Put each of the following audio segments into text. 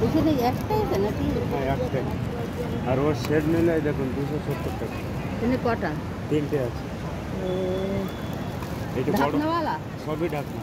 এখানে একটাই আছে নাকি? হ্যাঁ একটাই। আর ওর শেড নিলে দেখুন 270 টাকা। এখানে কটা? 3টে আছে। এটা বড় ঢাকনাওয়ালা? সবই ঢাকনা।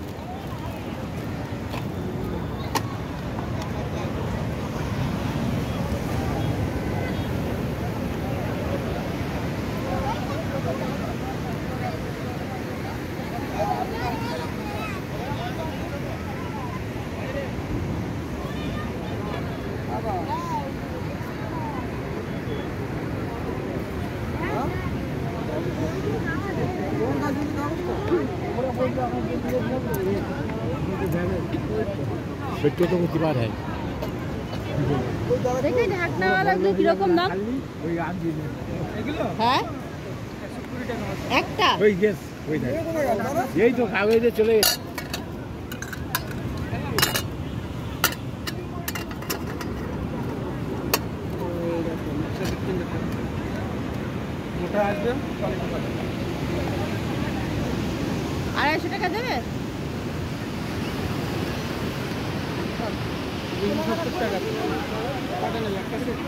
पेट्रोल तो कितना है দেখে ঢাকনাওয়ালাগুলো কিরকম দাম? হ্যাঁ একটা ওই গ্যাস ওই দেখ এই তো কাগজে চলে মোটা আসবে 250 টাকা দেবে? 270 টাকা কটা নেবে একটা সেট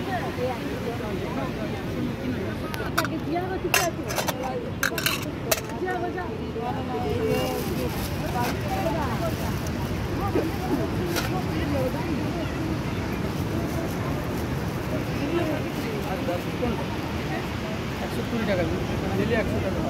$120 টাকা দিলে 100 টাকা